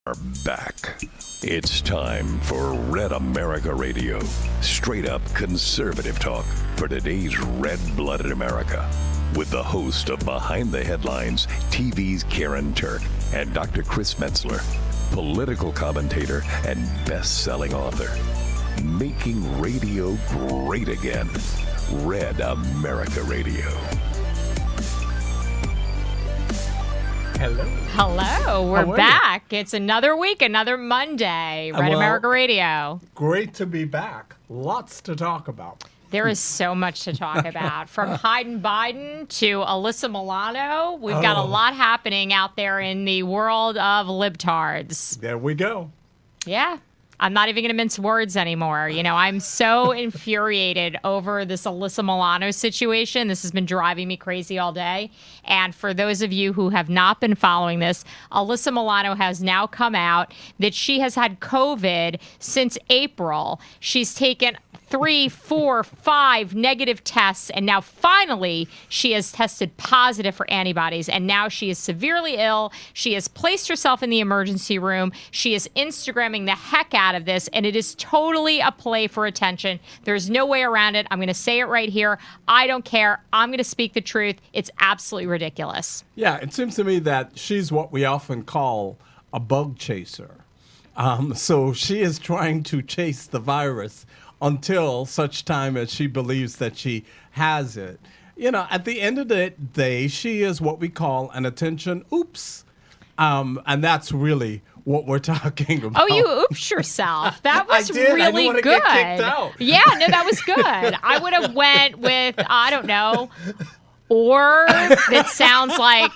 Are back. It's time for Red America Radio. Straight up conservative talk for today's red-blooded America. With the host of Behind the Headlines, TV's Karyn Turk, and Dr. Chris Metzler, political commentator and best-selling author. Making radio great again. Red America Radio. Hello, we're back. It's another week, another Monday. Red America Radio. Great to be back. Lots to talk about. There is so much to talk about. From Biden to Alyssa Milano, we've got a lot happening out there in the world of libtards. There we go. Yeah. I'm not even going to mince words anymore. You know, I'm so infuriated over this Alyssa Milano situation. This has been driving me crazy all day. And for those of you who have not been following this, Alyssa Milano has now come out that she has had COVID since April. She's taken 3, 4, 5 negative tests, and now finally she has tested positive for antibodies, and now she is severely ill. She has placed herself in the emergency room. She is Instagramming the heck out of this, and it is totally a play for attention. There's no way around it. I'm going to say it right here. I don't care. I'm going to speak the truth. It's absolutely ridiculous. Yeah, it seems to me that she's what we often call a bug chaser. So she is trying to chase the virus until such time as she believes that she has it. You know, at the end of the day, she is what we call an attention oops. And that's really what we're talking about. Oh, you oopsed yourself. That was I did. really I didn't want to good. Get kicked out. Yeah, no, that was good. I would have went with, I don't know, or that sounds like...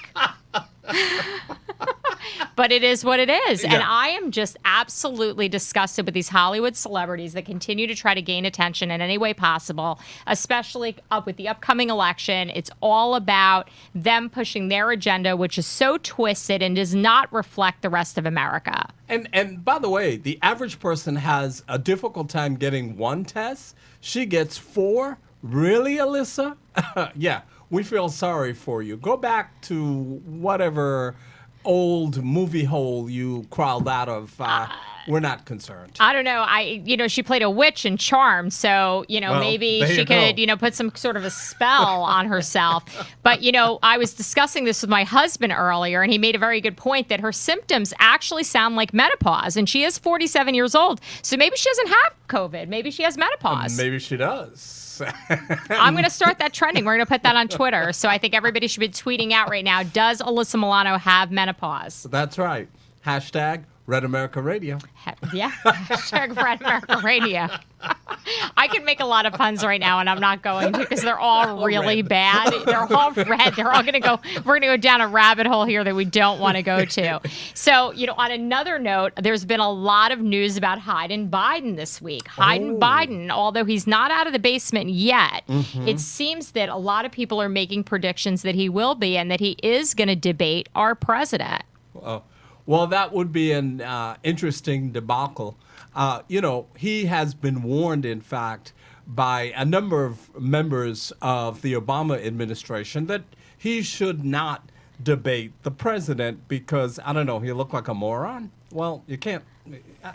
But it is what it is. Yeah. And I am just absolutely disgusted with these Hollywood celebrities that continue to try to gain attention in any way possible, especially up with the upcoming election. It's all about them pushing their agenda, which is so twisted and does not reflect the rest of America. And by the way, the average person has a difficult time getting one test. She gets 4. Really, Alyssa? Yeah, we feel sorry for you. Go back to whatever old movie hole you crawled out of. We're not concerned. I don't know. She played a witch in Charmed, so, maybe she could, put some sort of a spell on herself. But, I was discussing this with my husband earlier, and he made a very good point that her symptoms actually sound like menopause, and she is 47 years old. So maybe she doesn't have COVID. Maybe she has menopause. Maybe she does. I'm going to start that trending. We're going to put that on Twitter. So I think everybody should be tweeting out right now, does Alyssa Milano have menopause? That's right. Hashtag Red America Radio. Yeah, hashtag Red America Radio. I could make a lot of puns right now, and I'm not going to because they're all really bad. They're all red. They're all going to go. We're going to go down a rabbit hole here that we don't want to go to. So, on another note, there's been a lot of news about Biden this week. Biden, although he's not out of the basement yet, it seems that a lot of people are making predictions that he will be and that he is going to debate our president. Well, that would be an interesting debacle. He has been warned, in fact, by a number of members of the Obama administration that he should not debate the president because, I don't know, he looked like a moron. Well, you can't.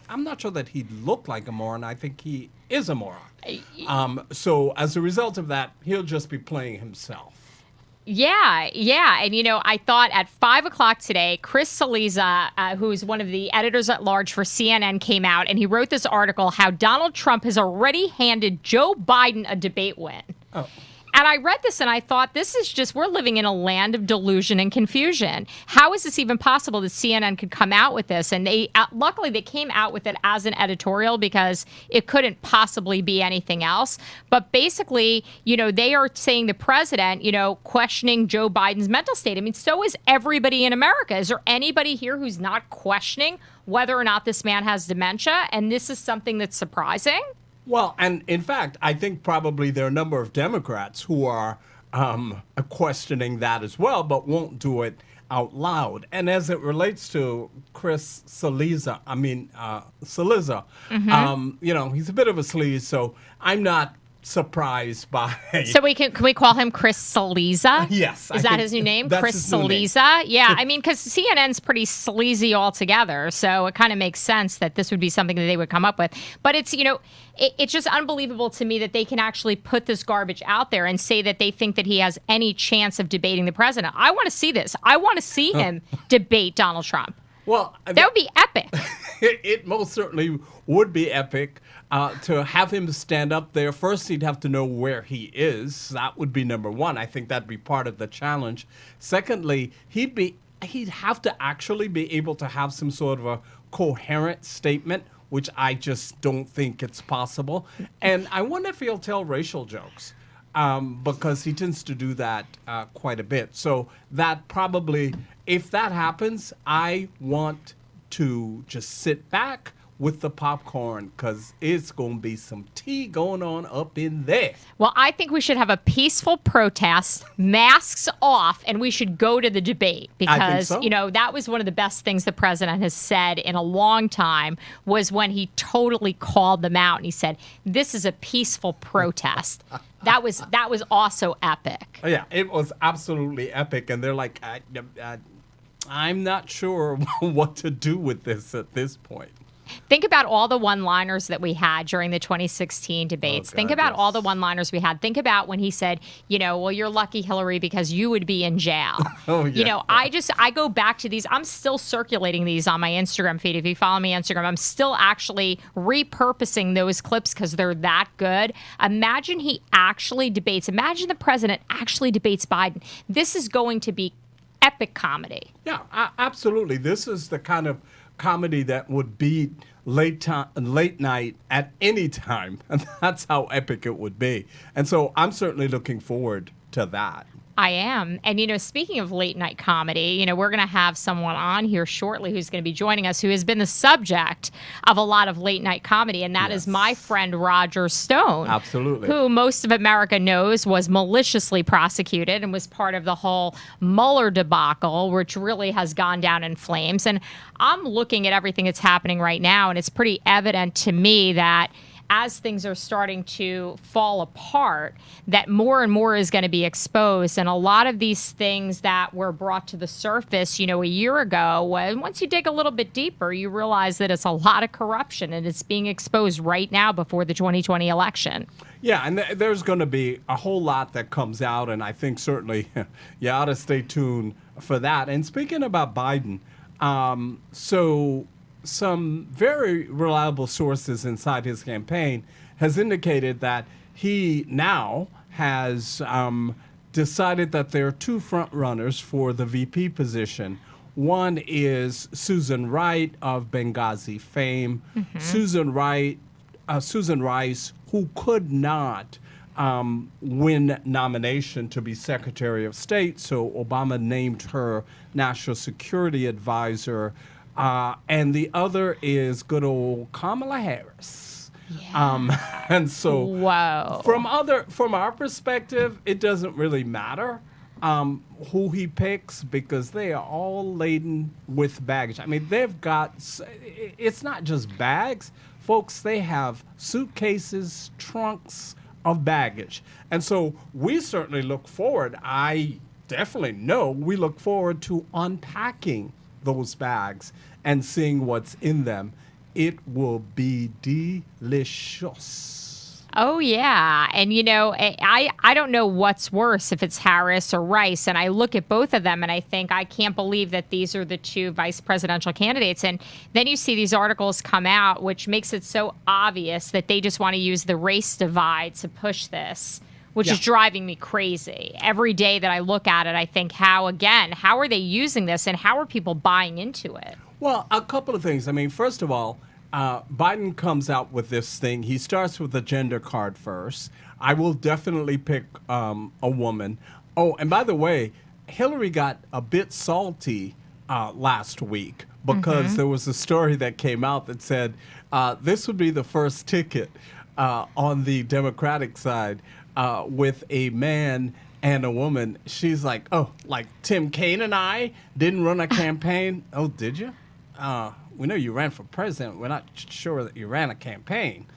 I'm not sure that he looked like a moron. I think he is a moron. So as a result of that, he'll just be playing himself. Yeah. And, I thought at 5 o'clock today, Chris Cillizza, who's one of the editors at large for CNN, came out and he wrote this article, how Donald Trump has already handed Joe Biden a debate win. Oh. And I read this and I thought, this is just, we're living in a land of delusion and confusion. How is this even possible that CNN could come out with this? And they, luckily they came out with it as an editorial because it couldn't possibly be anything else. But basically, they are saying the president, questioning Joe Biden's mental state. I mean, so is everybody in America. Is there anybody here who's not questioning whether or not this man has dementia? And this is something that's surprising. Well, and in fact, I think probably there are a number of Democrats who are questioning that as well, but won't do it out loud. And as it relates to Chris Cillizza, he's a bit of a sleaze, so I'm not surprised by. So can we call him Chris Cillizza? Yes. Is that his new name? That's Chris his new name. Cillizza? Yeah, I mean, because CNN's pretty sleazy altogether, so it kind of makes sense that this would be something that they would come up with. But it's, it's just unbelievable to me that they can actually put this garbage out there and say that they think that he has any chance of debating the president. I want to see this. I want to see him debate Donald Trump. Well, That would be epic. it most certainly would be epic to have him stand up there. First, he'd have to know where he is. That would be number one. I think that'd be part of the challenge. Secondly, he'd have to actually be able to have some sort of a coherent statement, which I just don't think it's possible. And I wonder if he'll tell racial jokes. Because he tends to do that quite a bit. So that probably, if that happens, I want to just sit back with the popcorn because it's going to be some tea going on up in there. Well, I think we should have a peaceful protest, masks off, and we should go to the debate because, I think so. That was one of the best things the president has said in a long time was when he totally called them out and he said, this is a peaceful protest. That was also epic. Yeah, it was absolutely epic. And they're like, I'm not sure what to do with this at this point. Think about all the one-liners that we had during the 2016 debates. Think about all the one-liners we had. Think about when he said, well, you're lucky, Hillary, because you would be in jail. Oh, yeah. I go back to these. I'm still circulating these on my Instagram feed. If you follow me on Instagram, I'm still actually repurposing those clips because they're that good. Imagine he actually debates. Imagine the president actually debates Biden. This is going to be epic comedy. Yeah, absolutely. This is the kind of comedy that would beat late night at any time, and that's how epic it would be. And so I'm certainly looking forward to that. I am. And, speaking of late night comedy, we're going to have someone on here shortly who's going to be joining us who has been the subject of a lot of late night comedy. And that is my friend Roger Stone. Absolutely. Who most of America knows was maliciously prosecuted and was part of the whole Mueller debacle, which really has gone down in flames. And I'm looking at everything that's happening right now, and it's pretty evident to me that as things are starting to fall apart, that more and more is going to be exposed. And a lot of these things that were brought to the surface, a year ago, once you dig a little bit deeper, you realize that it's a lot of corruption and it's being exposed right now before the 2020 election. Yeah, and there's going to be a whole lot that comes out, and I think certainly you ought to stay tuned for that. And speaking about Biden, some very reliable sources inside his campaign has indicated that he now has decided that there are two front runners for the VP position. One is Susan Wright of Benghazi fame. Mm-hmm. Susan Rice, who could not win nomination to be Secretary of State, so Obama named her National Security Advisor. And the other is good old Kamala Harris. Yeah. And so wow. From our perspective, it doesn't really matter who he picks because they are all laden with baggage. I mean, it's not just bags. Folks, they have suitcases, trunks of baggage. And so we certainly look forward. I definitely know we look forward to unpacking those bags and seeing what's in them. It will be delicious. Oh, yeah. And, I don't know what's worse, if it's Harris or Rice. And I look at both of them and I think, I can't believe that these are the two vice presidential candidates. And then you see these articles come out, which makes it so obvious that they just want to use the race divide to push this, which is driving me crazy. Every day that I look at it, I think, how are they using this and how are people buying into it? Well, a couple of things. I mean, first of all, Biden comes out with this thing. He starts with the gender card first. I will definitely pick a woman. Oh, and by the way, Hillary got a bit salty last week because there was a story that came out that said this would be the first ticket on the Democratic side with a man and a woman. She's like, oh, like Tim Kaine and I didn't run a campaign. Oh, did you? We know you ran for president. We're not sure that you ran a campaign.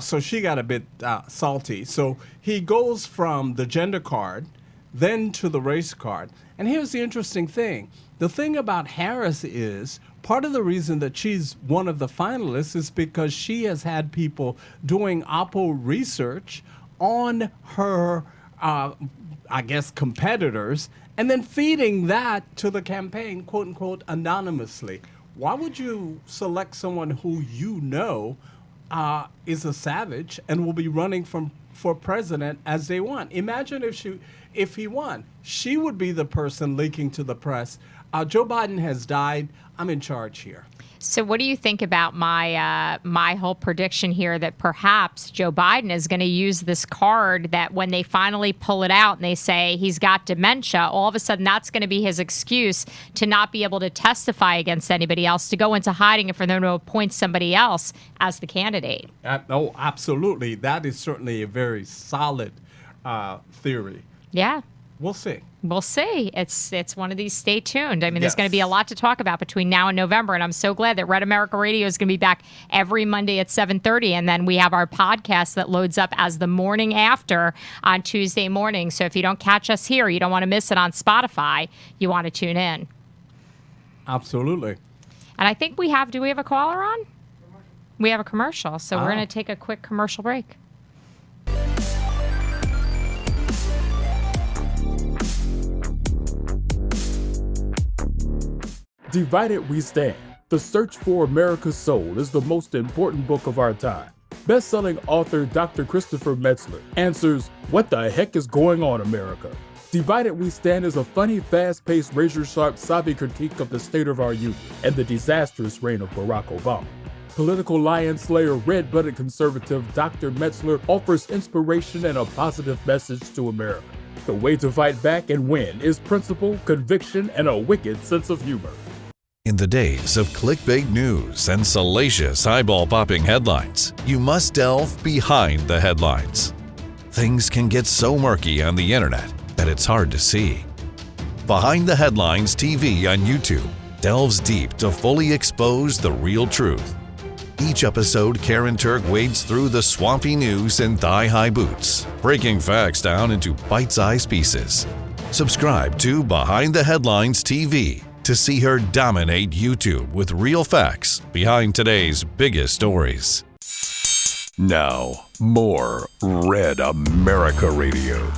So she got a bit salty. So he goes from the gender card, then to the race card. And here's the interesting thing. The thing about Harris is part of the reason that she's one of the finalists is because she has had people doing Oppo research on her, I guess, competitors, and then feeding that to the campaign, quote unquote, anonymously. Why would you select someone who you know is a savage and will be running for president as they want? Imagine if he won, she would be the person leaking to the press. Joe Biden has died. I'm in charge here. So what do you think about my whole prediction here that perhaps Joe Biden is going to use this card that when they finally pull it out and they say he's got dementia, all of a sudden that's going to be his excuse to not be able to testify against anybody else, to go into hiding and for them to appoint somebody else as the candidate? Oh, absolutely. That is certainly a very solid theory. Yeah. We'll see. We'll see. It's one of these. Stay tuned. I mean, there's Yes. going to be a lot to talk about between now and November, and I'm so glad that Red America Radio is going to be back every Monday at 7:30, and then we have our podcast that loads up as the morning after on Tuesday morning. So if you don't catch us here, you don't want to miss it on Spotify, you want to tune in. Absolutely. And I think do we have a caller on? We have a commercial, so we're Oh. going to take a quick commercial break. Divided We Stand. The Search for America's Soul is the most important book of our time. Best-selling author Dr. Christopher Metzler answers, "What the heck is going on, America?" Divided We Stand is a funny, fast-paced, razor-sharp, savvy critique of the state of our union and the disastrous reign of Barack Obama. Political lion slayer, red-blooded conservative Dr. Metzler offers inspiration and a positive message to America. The way to fight back and win is principle, conviction, and a wicked sense of humor. In the days of clickbait news and salacious eyeball-popping headlines, you must delve behind the headlines. Things can get so murky on the internet that it's hard to see. Behind the Headlines TV on YouTube delves deep to fully expose the real truth. Each episode, Karyn Turk wades through the swampy news in thigh-high boots, breaking facts down into bite-sized pieces. Subscribe to Behind the Headlines TV to see her dominate YouTube with real facts behind today's biggest stories. Now, more Red America Radio.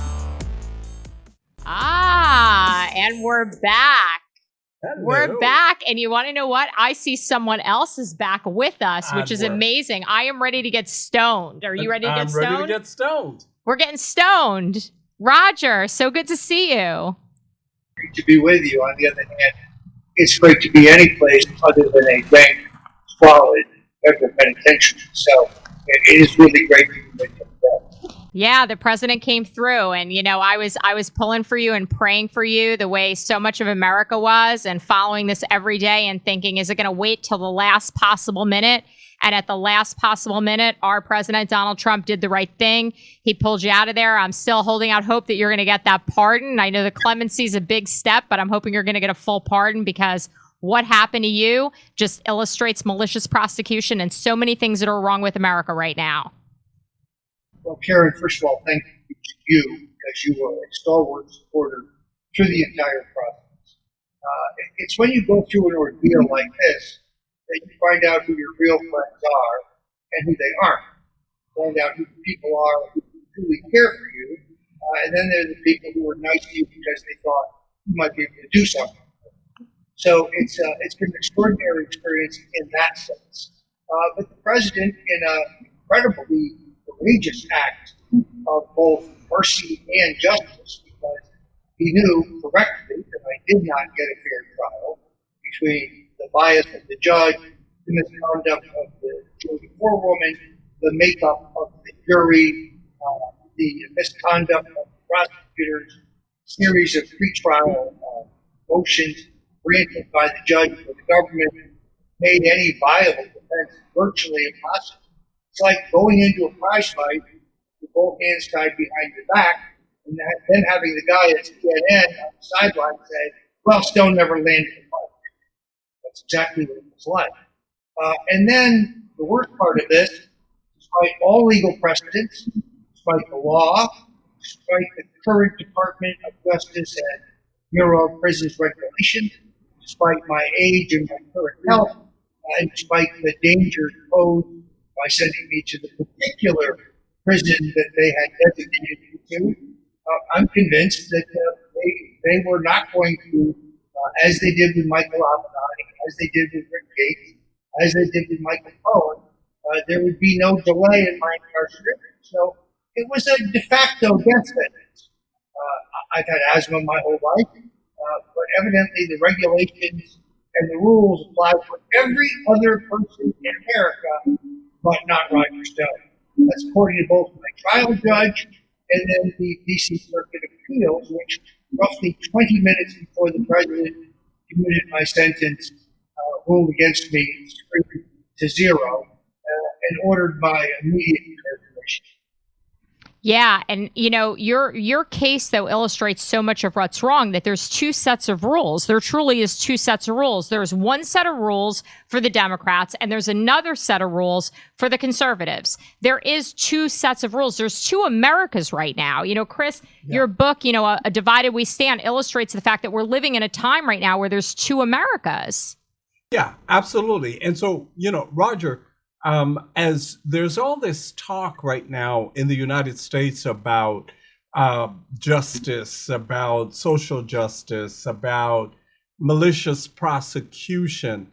And we're back. Hello. We're back. And you want to know what? I see someone else is back with us, which is amazing. I am ready to get stoned. Are you ready to get stoned? I'm ready to get stoned. We're getting stoned. Roger, so good to see you. Great to be with you. On the other hand, it's great to be any place other than a rank, squalid federal penitentiary. So it is really great to be with you. Yeah, the president came through, and I was pulling for you and praying for you the way so much of America was, and following this every day and thinking, is it going to wait till the last possible minute? And at the last possible minute, our president, Donald Trump, did the right thing. He pulled you out of there. I'm still holding out hope that you're going to get that pardon. I know the clemency is a big step, but I'm hoping you're going to get a full pardon, because what happened to you just illustrates malicious prosecution and so many things that are wrong with America right now. Well, Karyn, first of all, thank you, because you were a stalwart supporter through the entire process. It's when you go through an ordeal like this that you find out who your real friends are and who they aren't. Find out who the people are who truly care for you, and then there are the people who are nice to you because they thought you might be able to do something. So it's been an extraordinary experience in that sense. But the president, in an incredibly courageous act of both mercy and justice, because he knew correctly that I did not get a fair trial between the bias of the judge, the misconduct of the jury forewoman, the makeup of the jury, the misconduct of the prosecutors, series of pretrial motions granted by the judge or the government made any viable defense virtually impossible. It's like going into a prize fight with both hands tied behind your back, and then having the guy at CNN on the sideline say, "Well, Stone never landed the fight." That's exactly what it was like. And then the worst part of this is despite all legal precedents, despite the law, despite the current Department of Justice and Bureau of Prisons regulation, despite my age and my current health, and despite the danger posed by sending me to the particular prison that they had designated me to, I'm convinced that they were not going to, as they did with Michael Avenatti, as they did with Rick Gates, as they did with Michael Cohen, there would be no delay in my incarceration. So it was a de facto death sentence. I've had asthma my whole life, but evidently the regulations and the rules apply for every other person in America, but not Roger Stone. That's according to both my trial judge and then the D.C. Circuit Appeals, which roughly 20 minutes before the president commuted my sentence, ruled against me 3-0 and ordered my immediate incarceration. Yeah, and your case though illustrates so much of what's wrong, that there's two sets of rules. There truly is two sets of rules. There's one set of rules for the Democrats and there's another set of rules for the conservatives. There is two sets of rules. There's two Americas right now. Chris, your book, A Divided We Stand, illustrates the fact that we're living in a time right now where there's two Americas. Yeah, absolutely. And so, Roger, as there's all this talk right now in the United States about justice, about social justice, about malicious prosecution,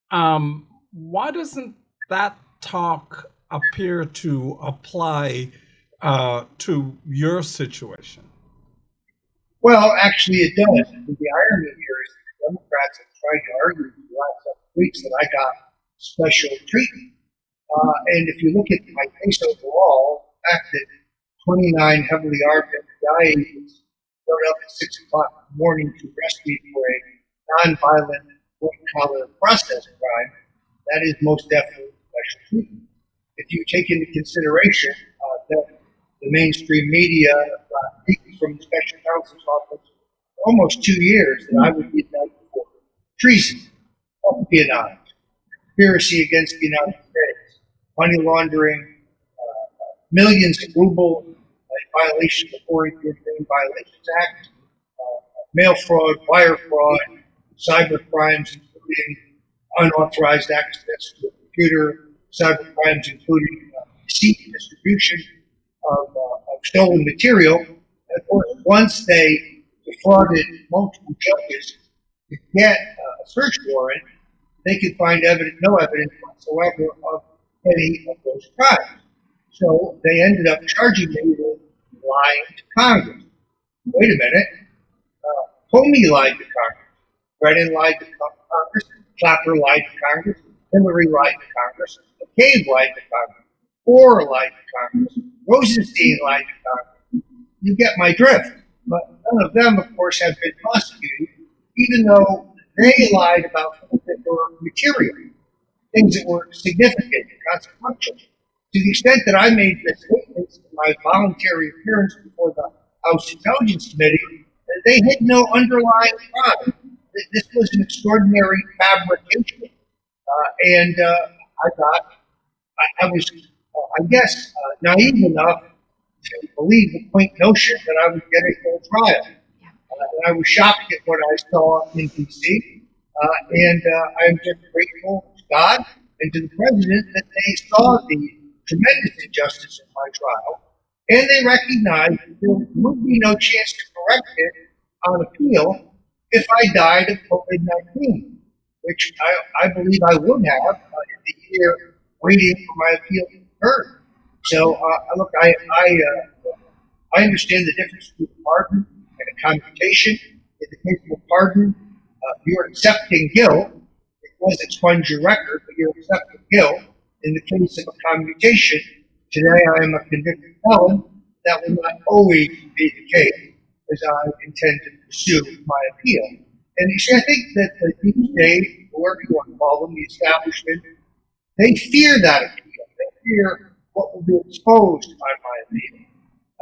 why doesn't that talk appear to apply to your situation? Well, actually, it does. The irony here is that the Democrats have tried to argue for the last several weeks that I got special treatment. And if you look at my case overall, the fact that 29 heavily armed FBI's showed up at 6 o'clock in the morning to arrest me for a nonviolent white-collar process crime, that is most definitely special treatment. If you take into consideration that the mainstream media leaked from the special counsel's office for almost 2 years that I would be indicted for treason, espionage, conspiracy against the United States, money laundering, millions of rubles in violation of the Foreign Trade Violations Act, mail fraud, wire fraud, cyber crimes, including unauthorized access to a computer, cyber crimes including deceit and distribution of stolen material. And of course, once they defrauded multiple judges to get a search warrant, they could find no evidence whatsoever of any of those crimes. So they ended up charging me with lying to Congress. Wait a minute. Comey lied to Congress. Brennan lied to Congress. Clapper lied to Congress. Hillary lied to Congress. McCabe lied to Congress. Orr lied to Congress. Rosenstein lied to Congress. You get my drift. But none of them, of course, have been prosecuted, even though they lied about things that were material, things that were significant and consequential. To the extent that I made the statements in my voluntary appearance before the House Intelligence Committee, they had no underlying crime. This was an extraordinary fabrication. And I was, I guess, naive enough to believe the quaint notion that I would get a full trial. And I was shocked at what I saw in D.C. And I'm just grateful to God and to the president that they saw the tremendous injustice in my trial, and they recognized that there would be no chance to correct it on appeal if I died of COVID-19, which I believe I would have in the year waiting for my appeal to occur. So, look, I understand the difference between a pardon and a commutation. In the case of a pardon, you're accepting guilt. It does expunge your record, but you're accepting guilt. In the case of a commutation, today I am a convicted felon. That will not always be the case, as I intend to pursue my appeal. And you see, I think that the deep state, whoever you want to call them, the establishment, they fear that appeal. They fear what will be exposed on my appeal.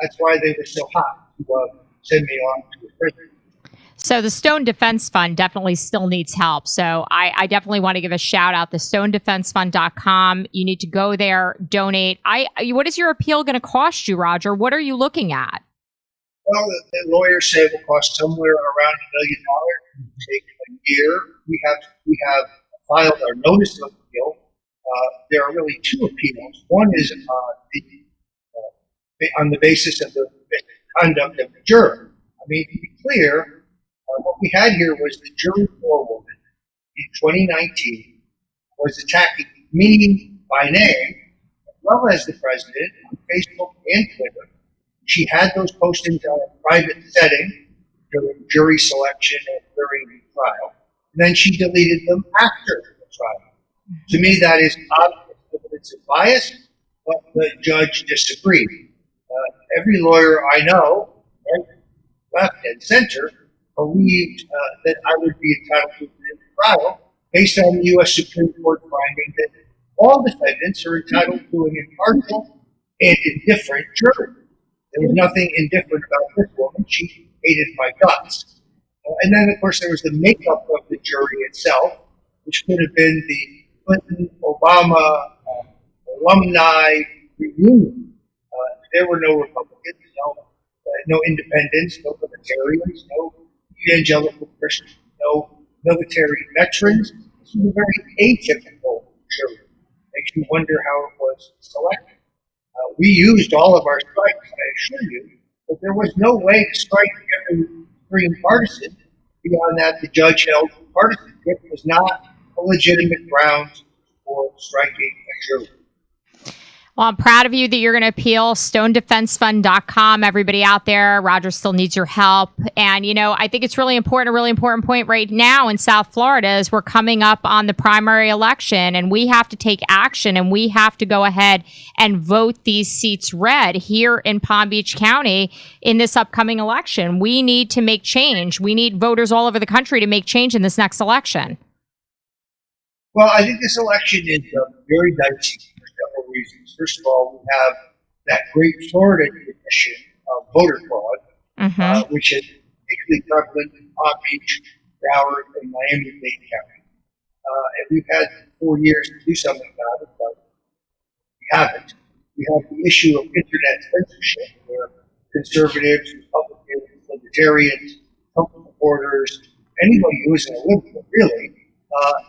That's why they were so hot to send me off to a prison. So the Stone Defense Fund definitely still needs help. So I definitely want to give a shout out to stonedefensefund.com. You need to go there, donate. What is your appeal going to cost you, Roger? What are you looking at? Well, the lawyers say it will cost somewhere around $1 million. It will take a year. We have filed our notice of appeal. There are really two appeals. One is on the basis of the conduct of the juror. I mean, to be clear, what we had here was the jury forewoman in 2019 was attacking me by name, as well as the president, on Facebook and Twitter. She had those postings on a private setting during jury selection and during the trial. And then she deleted them after the trial. To me, that is obvious evidence of bias, but the judge disagreed. Every lawyer I know, right, left and center, believed that I would be entitled to a trial based on the U.S. Supreme Court finding that all defendants are entitled to an impartial and indifferent jury. There was nothing indifferent about this woman. She hated my guts. And then, of course, there was the makeup of the jury itself, which could have been the Clinton-Obama alumni reunion. There were no Republicans, no independents, no libertarians, no evangelical Christians, no military veterans. This was a very atypical jury. Makes you wonder how it was selected. We used all of our strikes, I assure you, but there was no way to strike every partisan. Beyond that, the judge held partisanship was not a legitimate grounds for striking a jury. Well, I'm proud of you that you're going to appeal. StoneDefenseFund.com. Everybody out there, Roger still needs your help. And, I think it's really important, a really important point right now in South Florida is we're coming up on the primary election and we have to take action and we have to go ahead and vote these seats red here in Palm Beach County in this upcoming election. We need to make change. We need voters all over the country to make change in this next election. Well, I think this election is very dicey for several reasons. First of all, we have that great Florida tradition of voter fraud, which is particularly prevalent in Palm Beach, Broward, and Miami-Dade County. And we've had 4 years to do something about it, but we haven't. We have the issue of internet censorship, where conservatives, Republicans, libertarians, Trump supporters, anybody who isn't a liberal, really,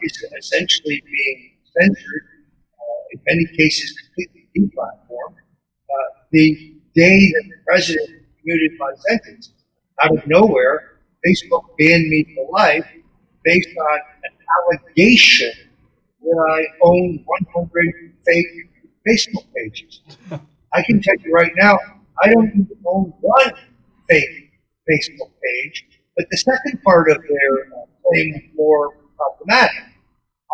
is essentially being censored, in many cases completely deplatformed. The day that the president commuted my sentence, out of nowhere, Facebook banned me for life based on an allegation that I own 100 fake Facebook pages. I can tell you right now, I don't even own one fake Facebook page, but the second part of their claim was more problematic.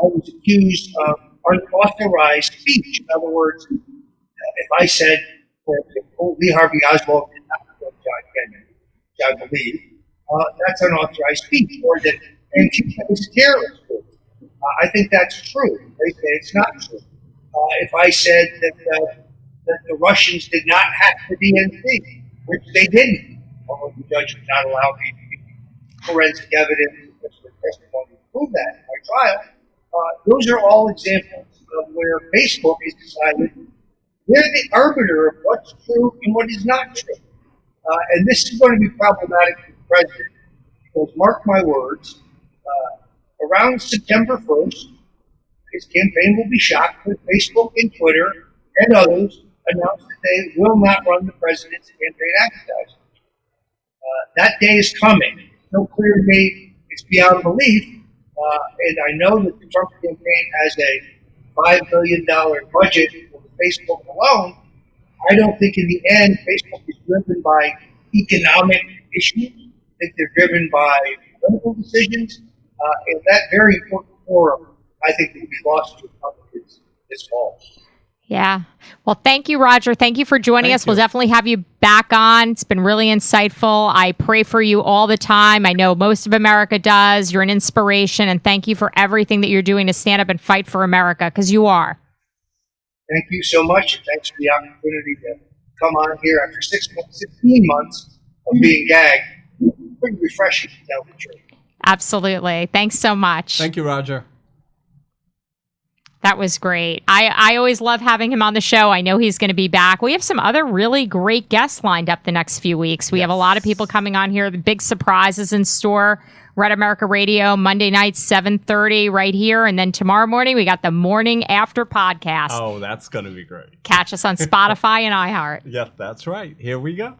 I was accused of unauthorized speech. In other words, if I said, for example, Lee Harvey Oswald did not kill John Kennedy, which I believe, that's unauthorized speech, or that Antifa is a terrorist group. I think that's true. They say it's not true. If I said that the Russians did not hack the DNC, which they didn't, although the judge would not allow me to give forensic evidence or testimony to prove that in my trial, those are all examples of where Facebook has decided they're the arbiter of what's true and what is not true. And this is going to be problematic for the president because, mark my words, around September 1st, his campaign will be shocked when Facebook and Twitter and others announce that they will not run the president's campaign advertising. That day is coming. It's so clear to me, it's beyond belief. And I know that the Trump campaign has a $5 billion budget for Facebook alone. I don't think in the end Facebook is driven by economic issues. I think they're driven by political decisions. And that very important forum, I think, will be lost to Republicans this fall. Yeah. Well, thank you, Roger. Thank you for joining us. We'll definitely have you back on. It's been really insightful. I pray for you all the time. I know most of America does. You're an inspiration. And thank you for everything that you're doing to stand up and fight for America, because you are. Thank you so much. And thanks for the opportunity to come on here after 16 months of being gagged. pretty refreshing to tell the truth. Absolutely. Thanks so much. Thank you, Roger. That was great. I always love having him on the show. I know he's going to be back. We have some other really great guests lined up the next few weeks. We have a lot of people coming on here. The big surprises in store. Red America Radio, Monday night, 7:30 right here. And then tomorrow morning, we got the Morning After podcast. Oh, that's going to be great. Catch us on Spotify and iHeart. Yes, that's right. Here we go.